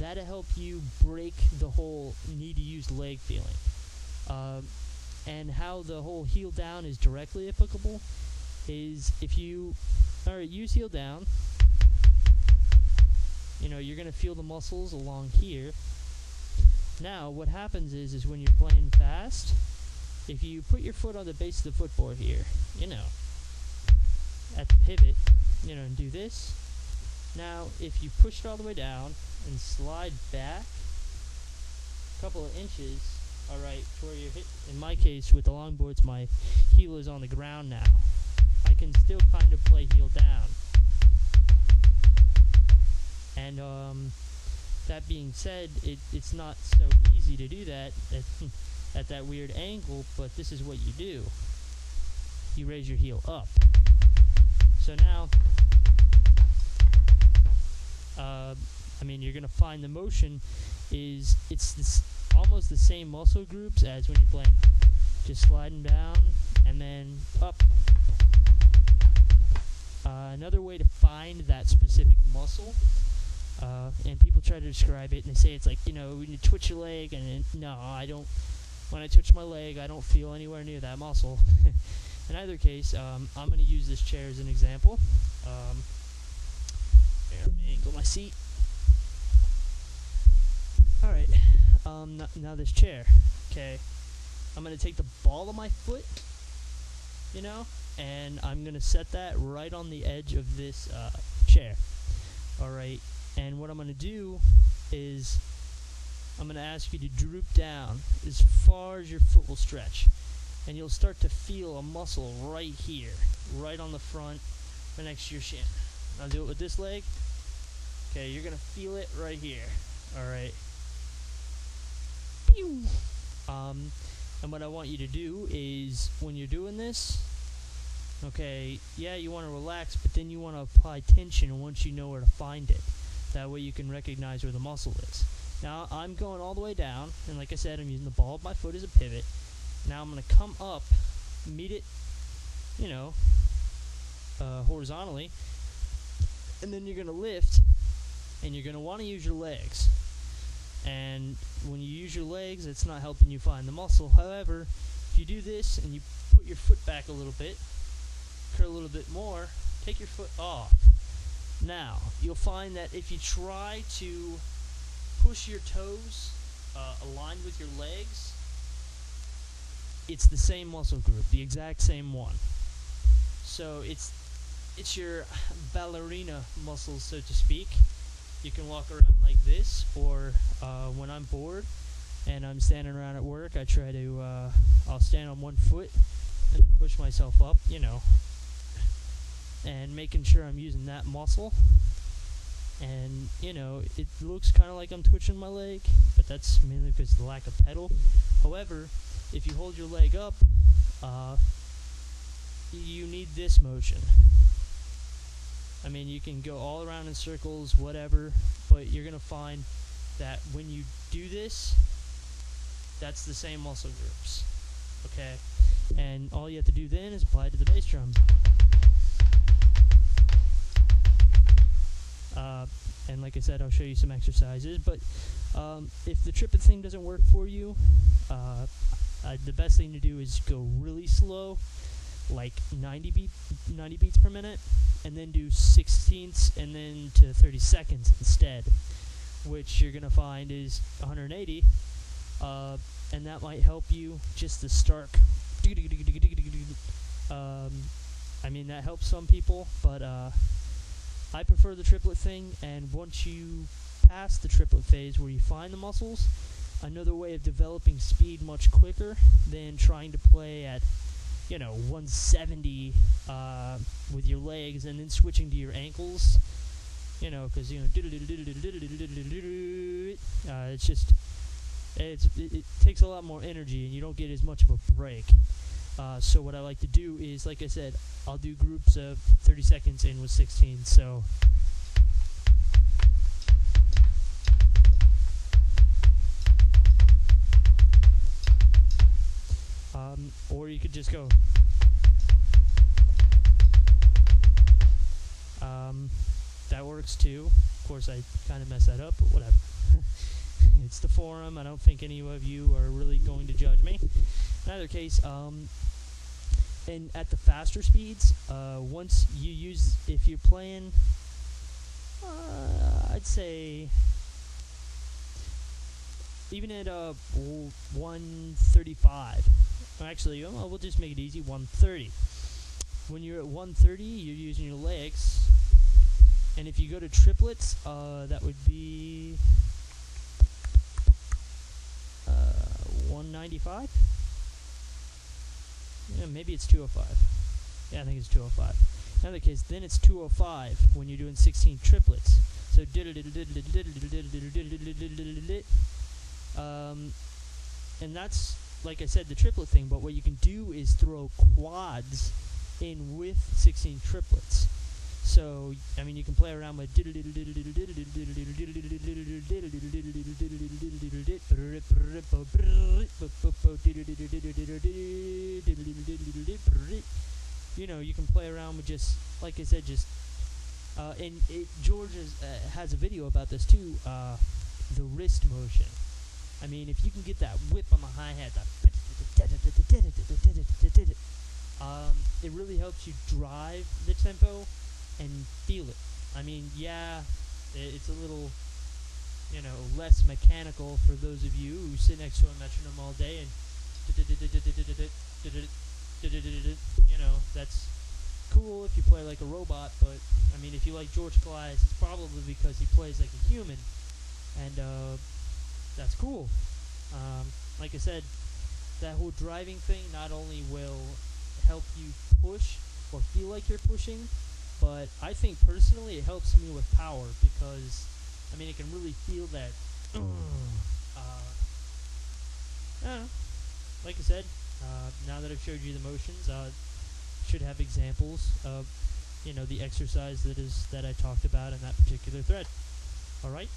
that'll help you break the whole need to use leg feeling. And how the whole heel down is directly applicable is if you, alright, use heel down, you know, you're going to feel the muscles along here. Now, what happens is when you're playing fast, if you put your foot on the base of the footboard here, you know, at the pivot, you know, and do this. Now, if you push it all the way down and slide back a couple of inches, alright, to where you're hit, in my case, with the longboards, my heel is on the ground now. I can still kind of play heel down. And, that being said, it's not so easy to do that at that weird angle, but this is what you do. You raise your heel up. So now, I mean, you're going to find the motion is, it's almost the same muscle groups as when you're playing, just sliding down and then up. Another way to find that specific muscle, and people try to describe it and they say it's like, you know, when you twitch your leg, and no, I don't, when I twitch my leg, I don't feel anywhere near that muscle. In either case, I'm going to use this chair as an example. Here, let me angle my seat. Alright, now this chair, okay, I'm going to take the ball of my foot, you know, and I'm going to set that right on the edge of this chair. Alright, and what I'm going to do is I'm going to ask you to droop down as far as your foot will stretch. And you'll start to feel a muscle right here, right on the front, right next to your shin. I'll do it with this leg. Okay, you're going to feel it right here. Alright. And what I want you to do is, when you're doing this, okay, yeah, you want to relax, but then you want to apply tension once you know where to find it. That way you can recognize where the muscle is. Now, I'm going all the way down, and like I said, I'm using the ball of my foot as a pivot. Now I'm going to come up, meet it, you know, horizontally, and then you're going to lift, and you're going to want to use your legs. And when you use your legs, it's not helping you find the muscle. However, if you do this and you put your foot back a little bit, curl a little bit more, take your foot off. Now, you'll find that if you try to push your toes aligned with your legs, it's the same muscle group, the exact same one. So it's your ballerina muscles, so to speak. You can walk around like this, or when I'm bored and I'm standing around at work, I try to, I'll stand on one foot and push myself up, you know, and making sure I'm using that muscle. And, you know, it looks kind of like I'm twitching my leg, but that's mainly because of the lack of pedal. However, if you hold your leg up, you need this motion. I mean, you can go all around in circles, whatever, but you're going to find that when you do this, that's the same muscle groups, okay? And all you have to do then is apply it to the bass drum. And like I said, I'll show you some exercises, but if the triplet thing doesn't work for you, the best thing to do is go really slow, like 90 beats per minute, and then do 16ths and then to 30 seconds instead, which you're going to find is 180, and that might help you just the stark. I mean, that helps some people, but I prefer the triplet thing, and once you pass the triplet phase where you find the muscles, another way of developing speed much quicker than trying to play at, you know, 170 with your legs and then switching to your ankles, you know, because, you know, it's just, it takes a lot more energy and you don't get as much of a break. So what I like to do is, like I said, I'll do groups of 30 seconds in with 16, so or you could just go that works too. Of course, I kind of messed that up, but whatever. It's the forum. I don't think any of you are really going to judge me. In either case, and at the faster speeds, once you use, if you're playing, I'd say, even at 135, actually, we'll just make it easy, 130. When you're at 130, you're using your legs, and if you go to triplets, that would be 195. Yeah, maybe it's 205. Yeah, I think it's 205. In other case, then it's 205 when you're doing 16 triplets. So and that's, like I said, the triplet thing, but what you can do is throw quads in with 16 triplets. So, I mean, you can play around with you know, you can play around with just, like I said, just and George has a video about this too, the wrist motion. I mean, if you can get that whip on the hi-hat, it really helps you drive the tempo and feel it. I mean, yeah, it's a little, you know, less mechanical for those of you who sit next to a metronome all day and, you know, that's cool if you play like a robot, but, I mean, if you like George Kollias, it's probably because he plays like a human, and, that's cool. Like I said, that whole driving thing not only will help you push or feel like you're pushing, but I think personally it helps me with power, because I mean, it can really feel that like I said, now that I've showed you the motions, should have examples of, you know, the exercise that I talked about in that particular thread. Alright?